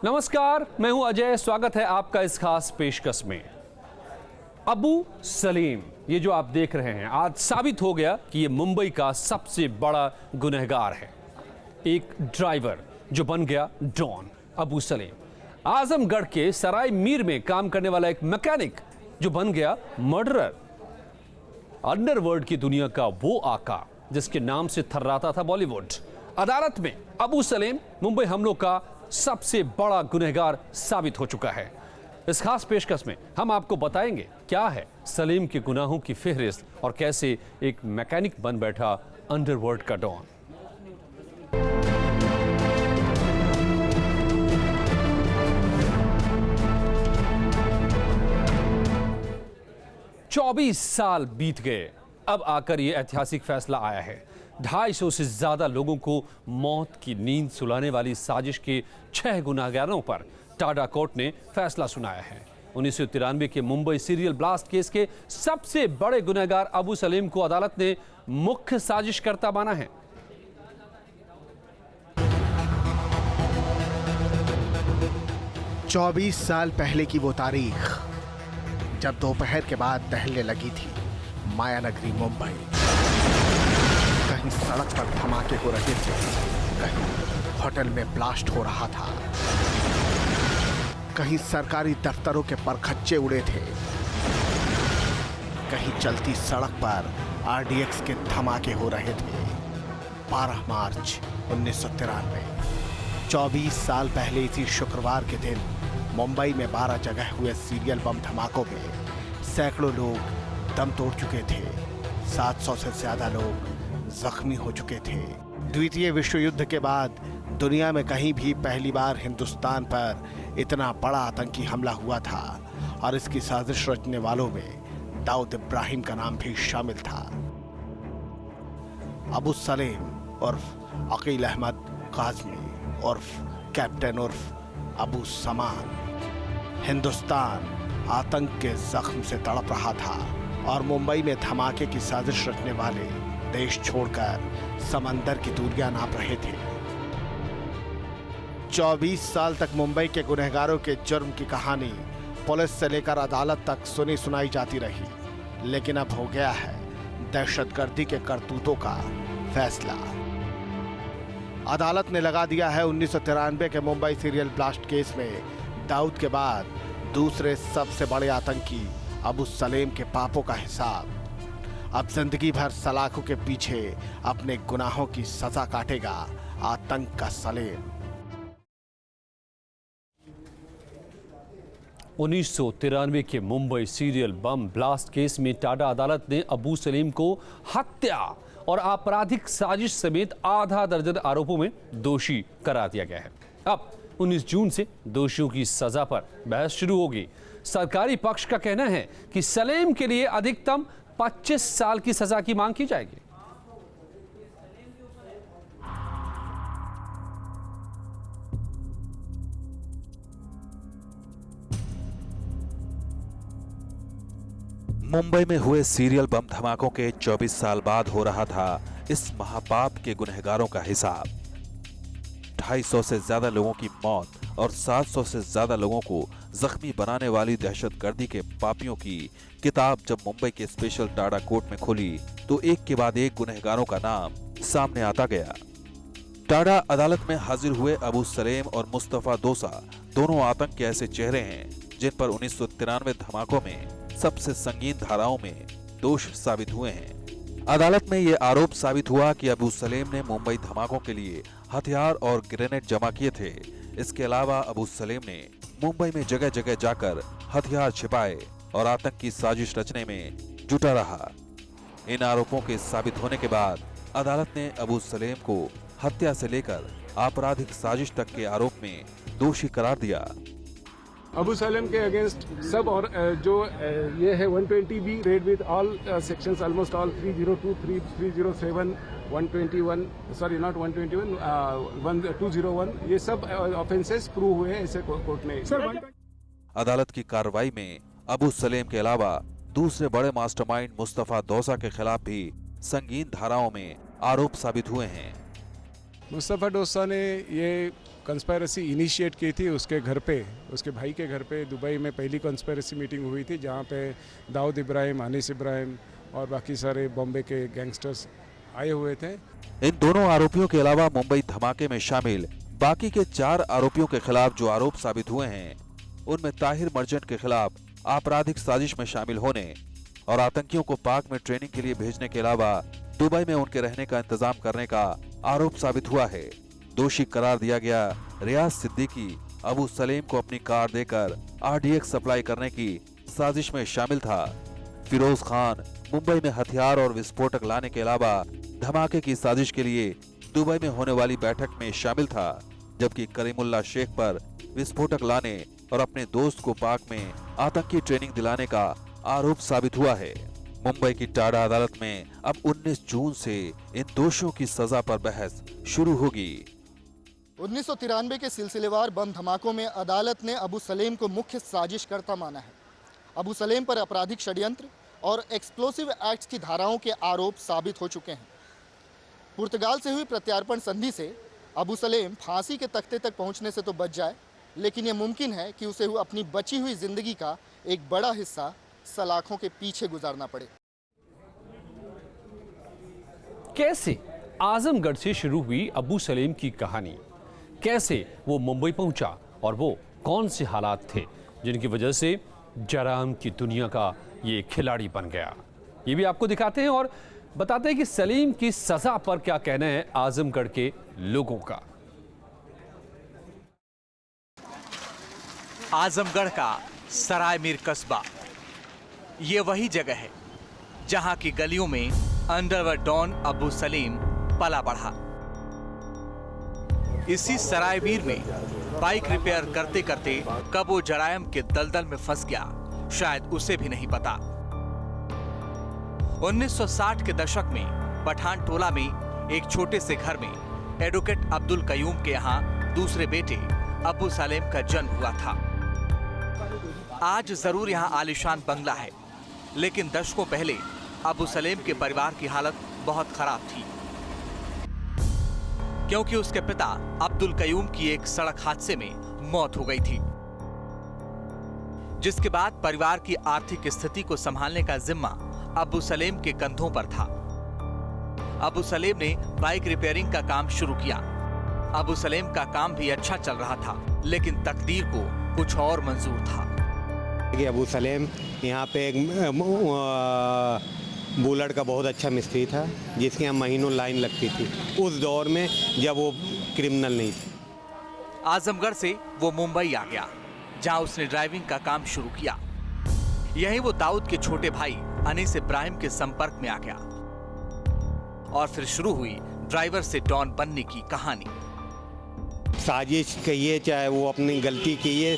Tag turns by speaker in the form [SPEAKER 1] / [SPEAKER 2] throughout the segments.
[SPEAKER 1] नमस्कार, मैं हूं अजय। स्वागत है आपका इस खास पेशकश में। अबू सलीम, ये जो आप देख रहे हैं, आज साबित हो गया कि ये मुंबई का सबसे बड़ा गुनहगार है। एक ड्राइवर जो बन गया डॉन। अबू सलीम आजमगढ़ के सराय मीर में काम करने वाला एक मैकेनिक जो बन गया मर्डरर। अंडरवर्ल्ड की दुनिया का वो आका जिसके नाम से थर्राता था बॉलीवुड, अदालत में अबू सलीम मुंबई हमलों का सबसे बड़ा गुनहगार साबित हो चुका है। इस खास पेशकश में हम आपको बताएंगे क्या है सलीम के गुनाहों की फेहरिस्त और कैसे एक मैकेनिक बन बैठा अंडरवर्ल्ड का डॉन। चौबीस साल बीत गए, अब आकर यह ऐतिहासिक फैसला आया है। 250 से ज्यादा लोगों को मौत की नींद सुलाने वाली साजिश के 6 गुनहगारों पर टाडा कोर्ट ने फैसला सुनाया है। 1993 के मुंबई सीरियल ब्लास्ट केस के सबसे बड़े गुनहगार अबू सलीम को अदालत ने मुख्य साजिशकर्ता माना है।
[SPEAKER 2] चौबीस साल पहले की वो तारीख जब दोपहर के बाद टहलने लगी थी माया नगरी मुंबई। कहीं सड़क पर धमाके हो रहे थे, कहीं होटल में ब्लास्ट हो रहा था, कहीं सरकारी दफ्तरों के परखच्चे उड़े थे, कहीं चलती सड़क पर आरडीएक्स के धमाके हो रहे थे। 12 मार्च 1993, 24 साल पहले इसी शुक्रवार के दिन मुंबई में 12 जगह हुए सीरियल बम धमाकों में सैकड़ों लोग दम तोड़ चुके थे। 700 से ज्यादा लोग जख्मी हो चुके थे। द्वितीय विश्व युद्ध के बाद दुनिया में कहीं भी पहली बार हिंदुस्तान पर इतना बड़ा आतंकी हमला हुआ था और इसकी साजिश रचने वालों में दाऊद इब्राहिम का नाम भी शामिल था। अबू सलीम उर्फ अकील अहमद काज़मी उर्फ कैप्टन उर्फ अबू समान हिंदुस्तान आतंक के जख्म से तड़प रहा था और मुंबई में धमाके की साजिश रचने वाले देश छोड़कर समंदर की दूरियां नाप रहे थे। 24 साल तक मुंबई के गुनहगारों के जुर्म की कहानी पुलिस से लेकर अदालत तक सुनी सुनाई जाती रही, लेकिन अब हो गया है दहशतगर्दी के करतूतों का फैसला। अदालत ने लगा दिया है 1993 के मुंबई सीरियल ब्लास्ट केस में दाऊद के बाद दूसरे सबसे बड़े आतंकी अबू सलीम के पापों का हिसाब। अब जिंदगी भर सलाखों के पीछे अपने गुनाहों की सजा काटेगा आतंक का सलीम।
[SPEAKER 1] 1993 के Mumbai serial bomb blast case में टाडा अदालत ने अबू सलीम को हत्या और आपराधिक साजिश समेत आधा दर्जन आरोपों में दोषी करार दिया गया है। अब 19 जून से दोषियों की सजा पर बहस शुरू होगी। सरकारी पक्ष का कहना है कि सलीम के लिए अधिकतम 25 साल की सजा की मांग की जाएगी।
[SPEAKER 3] मुंबई में हुए सीरियल बम धमाकों के 24 साल बाद हो रहा था इस महापाप के गुनहगारों का हिसाब। 250 से ज्यादा लोगों की मौत और 700 से ज्यादा लोगों को जख्मी बनाने वाली दहशतगर्दी के पापियों की किताब जब मुंबई के स्पेशल टाडा कोर्ट में खुली तो एक के बाद एक गुनहगारों का नाम सामने आता गया। टाडा अदालत में हाजिर हुए अबू सलीम और मुस्तफा दोसा दोनों आतंक के ऐसे चेहरे हैं जिन पर 1993 धमाकों में सबसे संगीन धाराओं में दोष साबित हुए हैं। अदालत में यह आरोप साबित हुआ कि अबू सलीम ने मुंबई धमाकों के लिए हथियार और ग्रेनेड जमा किए थे। इसके अलावा अबू सलीम ने मुंबई में जगह जगह जाकर हथियार छिपाए और आतंक की साजिश रचने में जुटा रहा। इन आरोपों के साबित होने के बाद अदालत ने अबू सलीम को हत्या से लेकर आपराधिक साजिश तक के आरोप में दोषी करार दिया।
[SPEAKER 4] अबू सलीम के अगेंस्ट सब और जो ये है 120B read with all sections almost all 302, 307, 121 sorry not 121 201 ये सब ऑफेंसेस प्रूव हुए हैं ऐसे कोर्ट ने।
[SPEAKER 3] अदालत की कार्रवाई में अबू सलीम के अलावा दूसरे बड़े मास्टरमाइंड मुस्तफा दोसा के खिलाफ भी संगीन धाराओं में आरोप साबित हुए हैं।
[SPEAKER 4] मुस्तफा डोसा ने ये कंस्पायरेसी इनिशिएट की थी उसके घर पे, उसके भाई के घर पे दुबई में पहली कंस्पायरेसी मीटिंग हुई थी, जहाँ पे दाऊद इब्राहिम, अनीस इब्राहिम और बाकी सारे बॉम्बे के गैंगस्टर्स आए हुए थे।
[SPEAKER 3] इन दोनों आरोपियों के अलावा मुंबई धमाके में शामिल बाकी के 4 आरोपियों के खिलाफ जो आरोप साबित हुए हैं, उनमें ताहिर मर्चेंट के खिलाफ आपराधिक साजिश में शामिल होने और आतंकियों को पाक में ट्रेनिंग के लिए भेजने के अलावा दुबई में उनके रहने का इंतजाम करने का आरोप साबित हुआ है। दोषी करार दिया गया रियाज सिद्दीकी अबू सलेम को अपनी कार देकर आरडीएक्स सप्लाई करने की साजिश में शामिल था। फिरोज खान मुंबई में हथियार और विस्फोटक लाने के अलावा धमाके की साजिश के लिए दुबई में होने वाली बैठक में शामिल था, जबकि करीमुल्लाह शेख पर विस्फोटक लाने और अपने दोस्त को पाक में आतंकी ट्रेनिंग दिलाने का आरोप साबित हुआ है। मुंबई की टाडा अदालत में अब 19 जून से इन दोषियों की सजा पर बहस शुरू होगी।
[SPEAKER 5] 1993 के सिलसिलेवार बम धमाकों में अदालत ने अबू सलेम को मुख्य साजिशकर्ता माना है। अबू सलेम पर आपराधिक षड्यंत्र और एक्सप्लोसिव एक्ट्स की धाराओं के आरोप साबित हो चुके हैं। पुर्तगाल से हुई प्रत्यार्पण संधि से अबू सलेम फांसी के तख्ते तक पहुंचने से तो बच जाए, लेकिन यह मुमकिन है कि उसे अपनी बची हुई जिंदगी का एक बड़ा हिस्सा सलाखों के पीछे गुजारना पड़े।
[SPEAKER 1] कैसे आजमगढ़ से शुरू हुई अबू सलेम की कहानी, कैसे वो मुंबई पहुंचा और वो कौन से हालात थे जिनकी वजह से जराम की दुनिया का ये खिलाड़ी बन गया, ये भी आपको दिखाते हैं और बताते हैं कि सलीम की सजा पर क्या कहना है आजमगढ़ के लोगों का।
[SPEAKER 6] आजमगढ़ का सराय मीर कस्बा ये वही जगह है जहां की गलियों में अंडरवर्ल्ड डॉन अबू सलीम पला बढ़ा। इसी सराय मीर में बाइक रिपेयर करते करते कब वो जरायम के दलदल में फंस गया, शायद उसे भी नहीं पता। 1960 के दशक में पठान टोला में एक छोटे से घर में एडवोकेट अब्दुल कयूम के यहाँ दूसरे बेटे अबू सलेम का जन्म हुआ था। आज जरूर यहाँ आलीशान बंगला है, लेकिन दशकों पहले अबू सलेम के परिवार की हालत बहुत खराब थी, क्योंकि उसके पिता अब्दुल कयूम की एक सड़क हादसे में मौत हो गई थी, जिसके बाद परिवार की आर्थिक स्थिति को संभालने का जिम्मा अबू सलेम के कंधों पर था। अबू सलेम ने बाइक रिपेयरिंग का काम शुरू किया। अबू सलेम का काम भी अच्छा चल रहा था, लेकिन तकदीर को कुछ और मंजूर था।
[SPEAKER 7] अबू सलेम यहाँ पे एक बुलेट का बहुत अच्छा मिस्त्री था, जिसके यहाँ महीनों लाइन लगती थी उस दौर में जब वो क्रिमिनल नहीं था।
[SPEAKER 6] आजमगढ़ से वो मुंबई आ गया, जहां उसने ड्राइविंग का काम शुरू किया। यहीं वो दाऊद के छोटे भाई अनीस इब्राहिम के संपर्क में आ गया और फिर शुरू हुई ड्राइवर से डॉन बनने की कहानी।
[SPEAKER 7] साजिश कहिए चाहे वो अपनी गलती कहिए,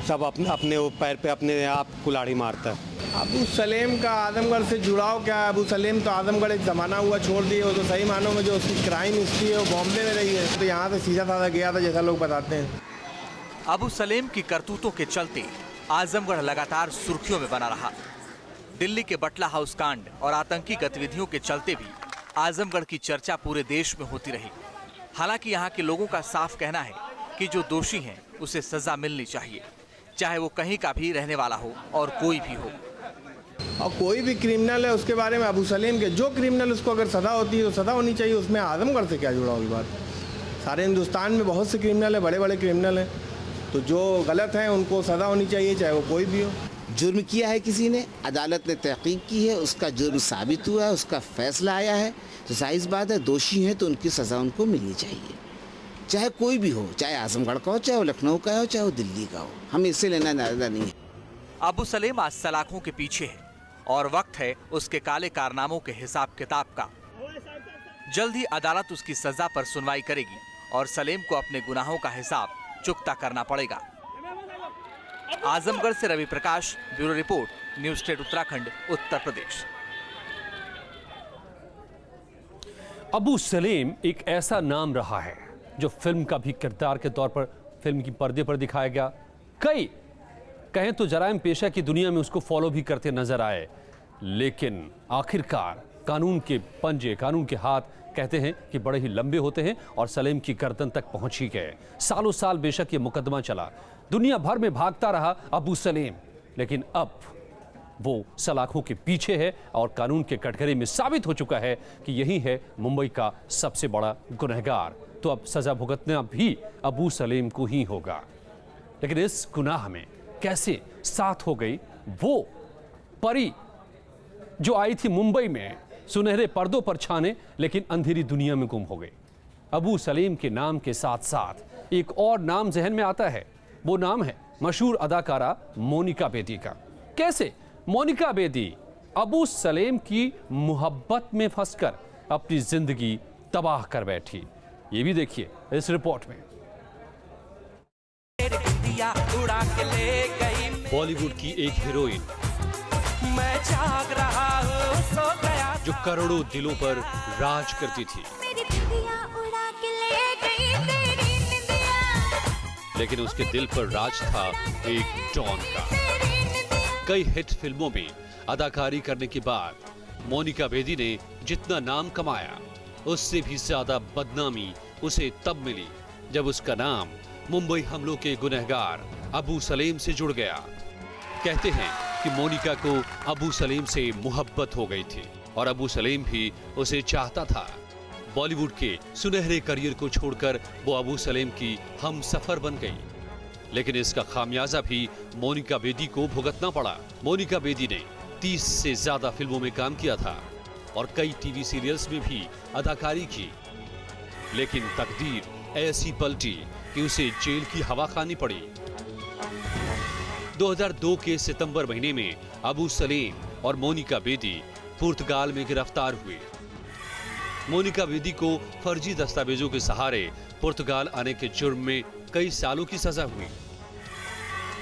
[SPEAKER 7] सब अपने पैर पे अपने आप कुल्हाड़ी मारता है।
[SPEAKER 8] अबू सलेम का आजमगढ़ से जुड़ाव क्या है? अबू सलेम तो आजमगढ़ एक ज़माना हुआ छोड़ दिए, वो तो सही मानों में जो उसकी क्राइम हिस्ट्री है वो बॉम्बे में रही है, तो यहाँ से सीधा साधा गया था जैसा लोग बताते हैं।
[SPEAKER 6] अबू सलेम की करतूतों के चलते आजमगढ़ लगातार सुर्खियों में बना रहा। दिल्ली के बटला हाउस कांड और आतंकी गतिविधियों के चलते भी आजमगढ़ की चर्चा पूरे देश में होती रही। हालांकि यहाँ के लोगों का साफ कहना है कि जो दोषी हैं उसे सजा मिलनी चाहिए, चाहे वो कहीं का भी रहने वाला हो और कोई भी हो।
[SPEAKER 8] और कोई भी क्रिमिनल है उसके बारे में अबू सलेम के जो क्रिमिनल उसको अगर सजा होती है तो सजा होनी चाहिए, उसमें आजमगढ़ से क्या जुड़ा हुई बात। सारे हिंदुस्तान में बहुत से क्रिमिनल है, बड़े बड़े क्रिमिनल हैं, तो जो गलत हैं उनको सजा होनी चाहिए, चाहे वो कोई भी हो।
[SPEAKER 9] जुर्म किया है किसी ने, अदालत ने तहकीक की है, उसका जुर्म साबित हुआ है, उसका फैसला आया है, तो जाहिर बात है दोषी हैं तो उनकी सज़ा उनको मिलनी चाहिए, चाहे कोई भी हो, चाहे आजमगढ़ का हो, चाहे वो लखनऊ का हो, चाहे वो दिल्ली का हो। हम इससे लेना नाराज़ नहीं है।
[SPEAKER 6] अबू सलेम आज सलाखों के पीछे है और वक्त है उसके काले कारनामों के हिसाब किताब का। जल्द ही अदालत उसकी सजा पर सुनवाई करेगी और सलेम को अपने गुनाहों का हिसाब चुकता करना पड़ेगा। आजमगढ़ से Ravi Prakash, bureau report, News State Uttarakhand, Uttar Pradesh.
[SPEAKER 1] Abu Salem एक ऐसा नाम रहा है जो फिल्म का भी किरदार के तौर पर फिल्म की पर्दे पर दिखाया गया। कई कहें तो जराइम पेशा की दुनिया में उसको फॉलो भी करते नजर आए, लेकिन आखिरकार कानून के पंजे, कानून के हाथ कहते हैं कि बड़े ही लंबे होते हैं और सलेम की गर्दन तक पहुंच ही गए। सालों साल बेशक ये मुकदमा चला, दुनिया भर में भागता रहा अबू सलेम, लेकिन अब वो सलाखों के पीछे है और कानून के कटघरे में साबित हो चुका है कि यही है मुंबई का सबसे बड़ा गुनहगार। तो अब सजा भुगतना भी अबू सलेम को ही होगा। लेकिन इस गुनाह में कैसे साथ हो गई वो परी जो आई थी मुंबई में सुनहरे पर्दों पर छाने, लेकिन अंधेरी दुनिया में गुम हो गई। अबू सलीम के नाम के साथ साथ एक और नाम जहन में आता है, वो नाम है मशहूर अदाकारा मोनिका बेदी का। कैसे मोनिका बेदी अबू सलीम की मोहब्बत में फंसकर अपनी जिंदगी तबाह कर बैठी, ये भी देखिए इस रिपोर्ट में। बॉलीवुड की एक हीरोइन
[SPEAKER 10] मैं जाग रहा हूँ, सो गया
[SPEAKER 1] जो करोड़ों दिलों पर राज करती थी,
[SPEAKER 10] मेरी बिंदिया उड़ा के ले गई तेरी निंदिया,
[SPEAKER 1] लेकिन उसके दिल पर राज था एक डॉन का। कई हिट फिल्मों में अदाकारी करने के बाद मोनिका बेदी ने जितना नाम कमाया, उससे भी ज्यादा बदनामी उसे तब मिली जब उसका नाम मुंबई हमलों के गुनहगार अबू सलीम से जुड़ गया। कहते हैं कि मोनिका को अबू सलीम से मोहब्बत हो गई थी और अबू सलीम भी उसे चाहता था। बॉलीवुड के सुनहरे करियर को छोड़कर वो अबू सलीम की हम सफर बन गई, लेकिन इसका खामियाजा भी मोनिका बेदी को भुगतना पड़ा। मोनिका बेदी ने 30 से ज्यादा फिल्मों में काम किया था और कई टीवी सीरियल्स में भी अदाकारी की, लेकिन तकदीर ऐसी पलटी कि उसे जेल की हवा खानी पड़ी। 2002 के सितंबर महीने में अबू सलीम और मोनिका बेदी पुर्तगाल में गिरफ्तार हुए। मोनिका बेदी को फर्जी दस्तावेजों के सहारे पुर्तगाल आने के जुर्म में कई सालों की सजा हुई।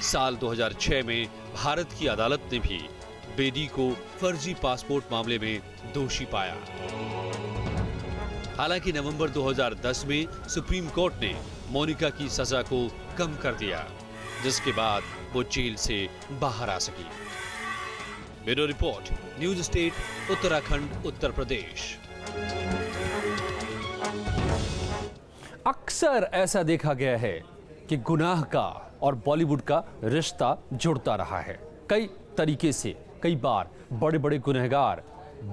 [SPEAKER 1] साल 2006 में भारत की अदालत ने भी बेदी को फर्जी पासपोर्ट मामले में दोषी पाया। हालांकि नवंबर 2010 में सुप्रीम कोर्ट ने मोनिका की सजा को कम कर दिया, जिसके बाद वो जेल से बाहर आ सकी। Bureau report, News State, Uttarakhand, Uttar Pradesh. अक्सर ऐसा देखा गया है कि गुनाह का और बॉलीवुड का रिश्ता जुड़ता रहा है कई तरीके से। कई बार बड़े बड़े गुनहगार,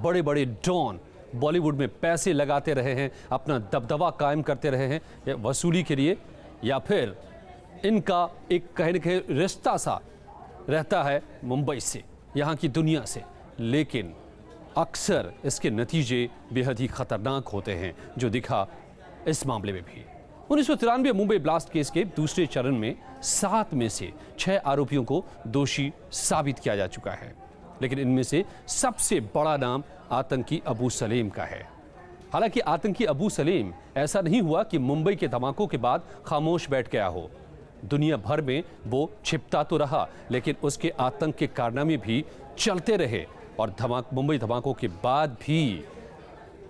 [SPEAKER 1] बड़े बड़े डॉन बॉलीवुड में पैसे लगाते रहे हैं, अपना दबदबा कायम करते रहे हैं वसूली के लिए, या फिर इनका एक कहीं न कहीं रिश्ता सा रहता है मुंबई से, यहाँ की दुनिया से। लेकिन अक्सर इसके नतीजे बेहद ही खतरनाक होते हैं, जो दिखा इस मामले में भी। 1993 मुंबई ब्लास्ट केस के दूसरे चरण में 7 में से 6 आरोपियों को दोषी साबित किया जा चुका है, लेकिन इनमें से सबसे बड़ा नाम आतंकी अबू सलीम का है। हालांकि आतंकी अबू सलीम ऐसा नहीं हुआ कि मुंबई के धमाकों के बाद खामोश बैठ गया हो। दुनिया भर में वो छिपता तो रहा, लेकिन उसके आतंक के कारनामे भी चलते रहे और मुंबई धमाकों के बाद भी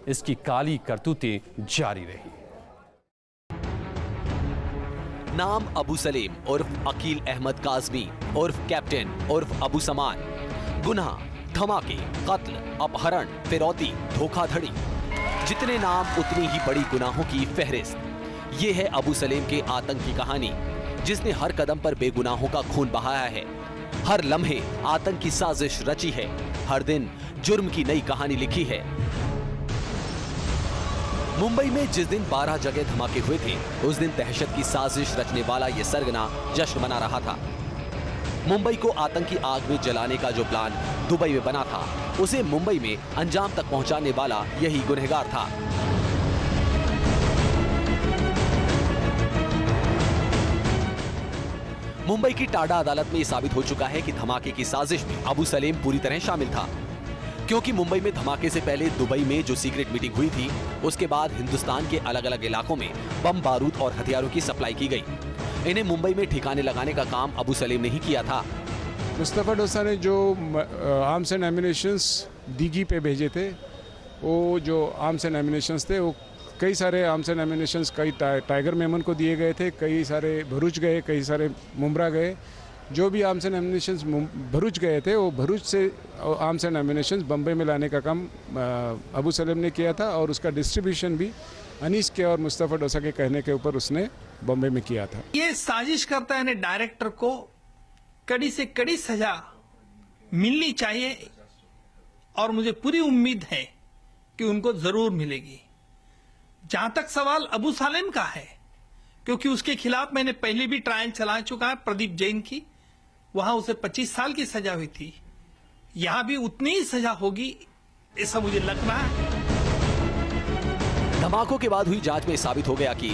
[SPEAKER 1] इसकी काली करतूतें जारी रही।
[SPEAKER 11] नाम अबू सलीम उर्फ अकील अहमद काज़मी उर्फ कैप्टन उर्फ अबू समान। गुनाह, धमाके, कत्ल, अपहरण, फिरौती, धोखाधड़ी, जितने नाम उतनी ही बड़ी गुनाहों की फहरिस्त। ये है अबू सलीम के आतंक की कहानी, जिसने हर कदम पर बेगुनाहों का खून बहाया है, हर लम्हे आतंक की साजिश रची है, हर दिन जुर्म की नई कहानी लिखी है। मुंबई में जिस दिन 12 जगह धमाके हुए थे, उस दिन दहशत की साजिश रचने वाला ये सरगना जश्न मना रहा था। मुंबई को आतंकी आग में जलाने का जो प्लान दुबई में बना था, उसे मुंबई में अंजाम तक पहुंचाने वाला यही गुनहगार था। मुंबई की टाडा अदालत में ये साबित हो चुका है कि धमाके की साजिश में अबू सलीम पूरी तरह शामिल था, क्योंकि मुंबई में धमाके से पहले दुबई में जो सीक्रेट मीटिंग हुई थी, उसके बाद हिंदुस्तान के अलग अलग इलाकों में बम बारूद और हथियारों की सप्लाई की गई। इन्हें मुंबई में ठिकाने लगाने का काम अबू सलीम ने ही किया था।
[SPEAKER 4] मुस्तफ़ा डोसा ने जो आर्म्स एंड एम्युनिशंस दीघी पे भेजे थे, वो जो आर्म्स एंड एम्युनिशंस थे, वो कई सारे आर्म्स एंड एम्युनिशंस कई टाइगर मेमन को दिए गए थे, कई सारे भरूच गए, कई सारे मुंब्रा गए, जो भी आर्म्स एंड एम्युनिशंस भरूच गए थे वो भरूच से आर्म्स एंड एम्युनिशंस बम्बई में लाने का काम अबू सलेम ने किया था और उसका डिस्ट्रीब्यूशन भी अनीस के और मुस्तफ़ा डोसा के कहने के ऊपर उसने बम्बई में किया था।
[SPEAKER 12] ये साजिश करता है डायरेक्टर को कड़ी से कड़ी सजा मिलनी चाहिए और मुझे पूरी उम्मीद है कि उनको जरूर मिलेगी। जहां तक सवाल अबू सलेम का है, क्योंकि उसके खिलाफ मैंने पहले भी ट्रायल चला चुका है प्रदीप जैन की, वहां उसे 25 साल की सजा हुई थी, यहां भी उतनी ही सजा होगी ऐसा मुझे लग रहा है।
[SPEAKER 11] धमाकों के बाद हुई जांच में साबित हो गया कि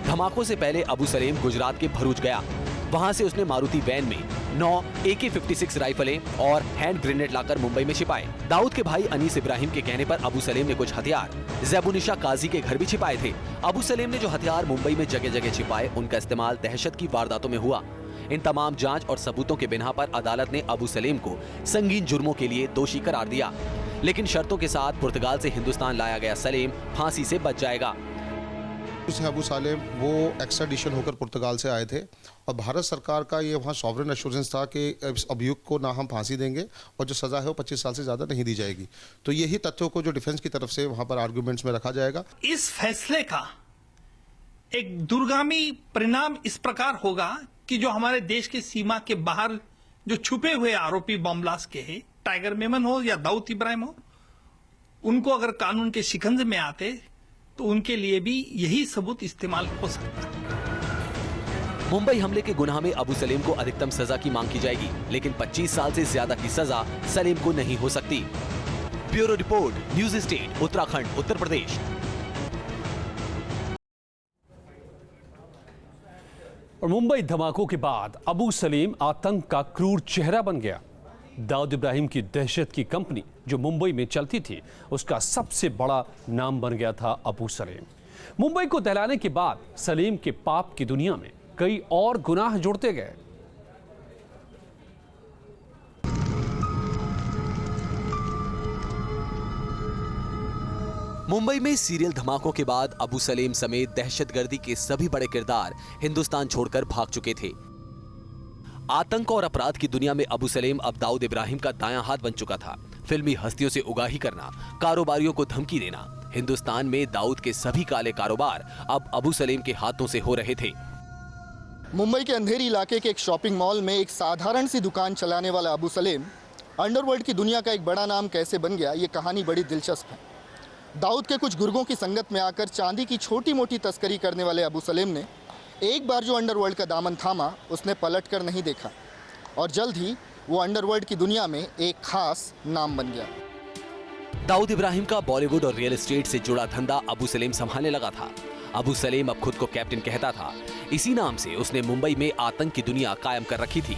[SPEAKER 11] धमाकों से पहले अबू सलेम गुजरात के भरूच गया। वहां से उसने मारुति वैन में 9 AK-56 राइफलें और हैंड ग्रेनेड लाकर मुंबई में छिपाए। दाऊद के भाई अनीस इब्राहिम के कहने पर अबू सलेम ने कुछ हथियार ज़ैबुनिशा काजी के घर भी छिपाए थे। अबू सलेम ने जो हथियार मुंबई में जगह जगह छिपाए, उनका इस्तेमाल दहशत की वारदातों में हुआ। इन तमाम जांच और सबूतों के बिना पर अदालत ने अबू सलेम को संगीन जुर्मों के लिए दोषी करार दिया, लेकिन शर्तों के साथ पुर्तगाल से हिंदुस्तान लाया गया सलेम फांसी से बच जाएगा।
[SPEAKER 13] अबू सलेम वो एक्स्ट्राडिशन होकर पुर्तगाल से आए थे और भारत सरकार का ये वहाँ सॉवरेन एश्योरेंस था कि इस अभियुक्त को ना हम फांसी देंगे और जो सज़ा है वो 25 साल से ज़्यादा नहीं दी जाएगी। तो यही तथ्यों को जो डिफेंस की तरफ से वहाँ पर आर्गुमेंट्स में रखा जाएगा।
[SPEAKER 12] इस फैसले का एक दूरगामी परिणाम इस प्रकार होगा कि जो हमारे देश के सीमा के बाहर जो छुपे हुए आरोपी बम ब्लास्ट के हैं, टाइगर मेमन हो या दाऊद इब्राहिम हो, उनको अगर कानून के शिकंजे में आते तो उनके लिए भी यही सबूत इस्तेमाल हो सकता है।
[SPEAKER 11] मुंबई हमले के गुनाह में अबू सलेम को अधिकतम सजा की मांग की जाएगी, लेकिन 25 साल से ज्यादा की सजा सलेम को नहीं हो सकती। Bureau report, News State, Uttarakhand, Uttar Pradesh.
[SPEAKER 1] और मुंबई धमाकों के बाद अबू सलेम आतंक का क्रूर चेहरा बन गया। दाऊद इब्राहिम की दहशत की कंपनी जो मुंबई में चलती थी, उसका सबसे बड़ा नाम बन गया था अबू सलेम। मुंबई को दहलाने के बाद सलीम के पाप की दुनिया में कई और गुनाह जुड़ते गए।
[SPEAKER 11] मुंबई में सीरियल धमाकों के बाद अबू सलेम समेत दहशतगर्दी के सभी बड़े किरदार हिंदुस्तान छोड़कर भाग चुके थे। आतंक और अपराध की दुनिया में अबू सलेम अब दाऊद इब्राहिम का दायां हाथ बन चुका था। फिल्मी हस्तियों से उगाही करना, कारोबारियों को धमकी देना, हिंदुस्तान में दाऊद के सभी काले कारोबार अब अबू सलेम के हाथों से हो रहे थे।
[SPEAKER 5] मुंबई के अंधेरी इलाके के एक शॉपिंग मॉल में एक साधारण सी दुकान चलाने वाला अबू सलेम अंडरवर्ल्ड की दुनिया का एक बड़ा नाम कैसे बन गया, ये कहानी बड़ी दिलचस्प है। दाऊद के कुछ गुर्गों की संगत में आकर चांदी की छोटी मोटी तस्करी करने वाले अबू सलेम ने एक बार जो अंडरवर्ल्ड का दामन थामा, उसने पलट कर नहीं देखा और जल्द ही वो अंडरवर्ल्ड की दुनिया में एक खास नाम बन गया।
[SPEAKER 11] दाऊद इब्राहिम का बॉलीवुड और रियल एस्टेट से जुड़ा धंधा अबू सलेम संभालने लगा था। अबू सलेम अब खुद को कैप्टन कहता था। इसी नाम से उसने मुंबई में आतंक की दुनिया कायम कर रखी थी।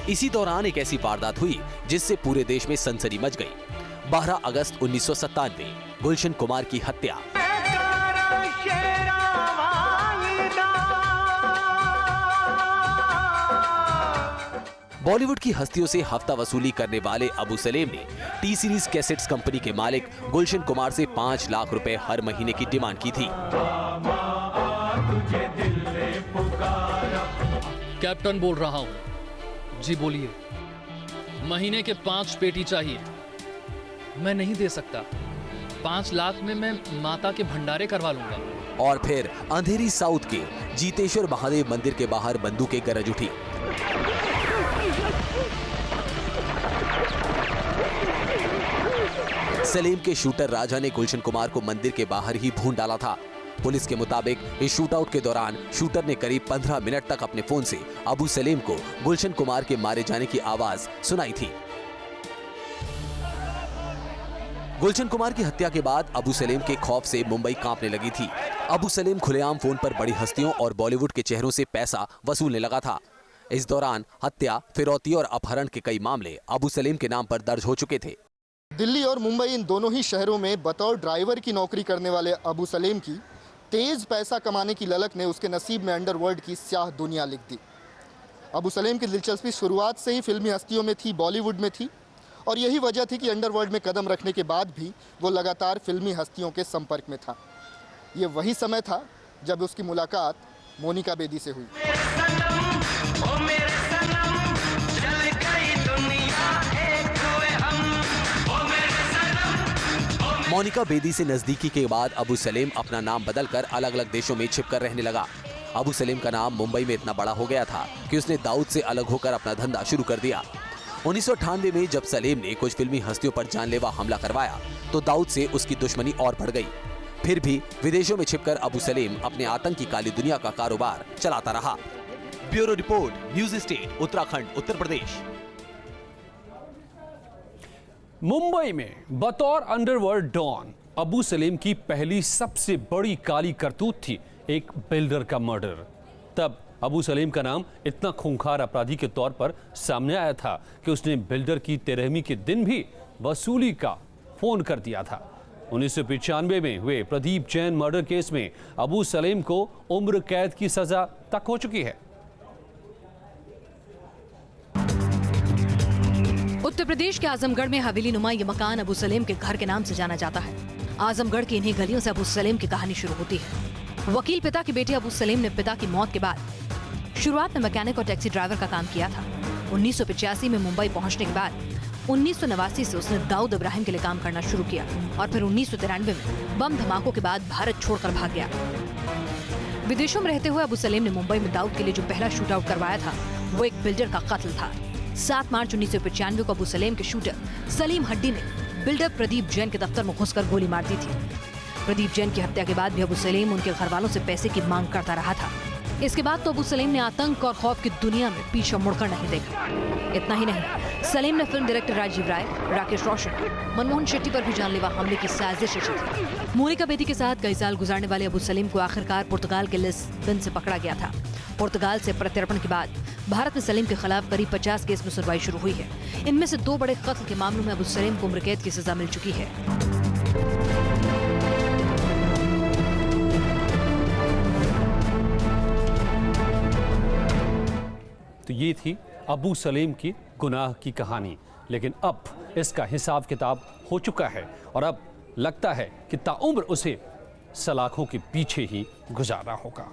[SPEAKER 11] इसी दौरान एक ऐसी वारदात हुई जिससे पूरे देश में सनसनी मच गई। 12 अगस्त 1997 गुलशन कुमार की हत्या। बॉलीवुड की हस्तियों से हफ्ता वसूली करने वाले अबू सलेम ने टी सीरीज कैसेट्स कंपनी के मालिक गुलशन कुमार से 5 लाख रुपए हर महीने की डिमांड की थी।
[SPEAKER 14] कैप्टन बोल रहा हूँ। जी बोलिए। महीने के 5 पेटी चाहिए। मैं नहीं दे सकता। 5 लाख में मैं माता के भंडारे करवा लूंगा।
[SPEAKER 11] और फिर अंधेरी साउथ के जीतेश्वर महादेव मंदिर के बाहर बंदूकें गरज उठी। सलीम के शूटर राजा ने गुलशन कुमार को मंदिर के बाहर ही भून डाला था। पुलिस के मुताबिक इस शूटआउट के दौरान शूटर ने करीब 15 मिनट तक अपने फोन से अबू सलीम को गुलशन कुमार के मारे जाने की आवाज सुनाई थी। गुलशन कुमार की हत्या के बाद अबू सलीम के खौफ से मुंबई कांपने लगी थी। अबू सलीम खुलेआम फोन पर बड़ी हस्तियों और बॉलीवुड के चेहरों से पैसा वसूलने लगा था। इस दौरान हत्या, फिरौती और अपहरण के कई मामले अबू सलीम के नाम पर दर्ज हो चुके थे।
[SPEAKER 5] दिल्ली और मुंबई इन दोनों ही शहरों में बतौर ड्राइवर की नौकरी करने वाले अबू सलेम की तेज पैसा कमाने की ललक ने उसके नसीब में अंडरवर्ल्ड की स्याह दुनिया लिख दी। अबू सलेम की दिलचस्पी शुरुआत से ही फिल्मी हस्तियों में थी, बॉलीवुड में थी, और यही वजह थी कि अंडरवर्ल्ड में कदम रखने के बाद भी वो लगातार फिल्मी हस्तियों के संपर्क में था। ये वही समय था जब उसकी मुलाकात मोनिका बेदी से हुई।
[SPEAKER 11] मोनिका बेदी से नजदीकी के बाद अबू सलेम अपना नाम बदलकर अलग अलग देशों में छिपकर रहने लगा। अबू सलेम का नाम मुंबई में इतना बड़ा हो गया था कि उसने दाऊद से अलग होकर अपना धंधा शुरू कर दिया। 1998 में जब सलेम ने कुछ फिल्मी हस्तियों पर जानलेवा हमला करवाया तो दाऊद से उसकी दुश्मनी और बढ़ गई। फिर भी विदेशों में छिपकर अबू सलेम अपने आतंकी काली दुनिया का कारोबार चलाता रहा। Bureau report, News State, Uttarakhand, Uttar Pradesh.
[SPEAKER 1] Mumbai में बतौर अंडरवर्ल्ड डॉन अबू सलेम की पहली सबसे बड़ी काली करतूत थी एक बिल्डर का मर्डर। तब अबू सलेम का नाम इतना खूंखार अपराधी के तौर पर सामने आया था कि उसने बिल्डर की 13वीं के दिन भी वसूली का फोन कर दिया था। 1995 में हुए प्रदीप जैन मर्डर केस में अबू सलेम को उम्र कैद की सजा तक हो चुकी है।
[SPEAKER 15] उत्तर प्रदेश के आजमगढ़ में हवेली नुमा ये मकान अबू सलेम के घर के नाम से जाना जाता है। आजमगढ़ की इन्हीं गलियों से अबू सलेम की कहानी शुरू होती है। वकील पिता के बेटे अबू सलेम ने पिता की मौत के बाद शुरुआत में मैकेनिक और टैक्सी ड्राइवर का काम किया था। 1985 में मुंबई पहुंचने के बाद 1989 से उसने दाऊद इब्राहिम के लिए काम करना शुरू किया और फिर 1993 में बम धमाकों के बाद भारत छोड़कर भाग गया। विदेशों में रहते हुए अबू सलेम ने मुंबई में दाऊद के लिए जो पहला शूट आउट करवाया था वो एक बिल्डर का कत्ल था। 7 मार्च 1995 को अबू सलेम के शूटर सलीम हड्डी ने बिल्डर प्रदीप जैन के दफ्तर में घुसकर गोली मार दी थी। प्रदीप जैन की हत्या के बाद भी अबू सलेम उनके घर वालों से पैसे की मांग करता रहा था। इसके बाद तो अबू सलेम ने आतंक और खौफ की दुनिया में पीछे मुड़कर नहीं देखा। इतना ही नहीं, सलीम ने फिल्म डायरेक्टर राजीव राय, राकेश रोशन, मनमोहन शेट्टी पर भी जानलेवा हमले की साजिश रची थी। मोनिका बेदी के साथ कई साल गुजारने वाले अबू सलेम को आखिरकार पुर्तगाल के लिस्बन से पकड़ा गया था। पुर्तगाल से प्रत्यर्पण के बाद भारत में सलीम के खिलाफ करीब 50 केस में सुनवाई शुरू हुई है। इनमें से 2 बड़े कत्ल के मामलों में अबू सलेम को उम्र कैद की सजा मिल चुकी है।
[SPEAKER 1] तो ये थी अबू सलेम की गुनाह की कहानी, लेकिन अब इसका हिसाब किताब हो चुका है और अब लगता है कि ताउम्र उसे सलाखों के पीछे ही गुजारना होगा।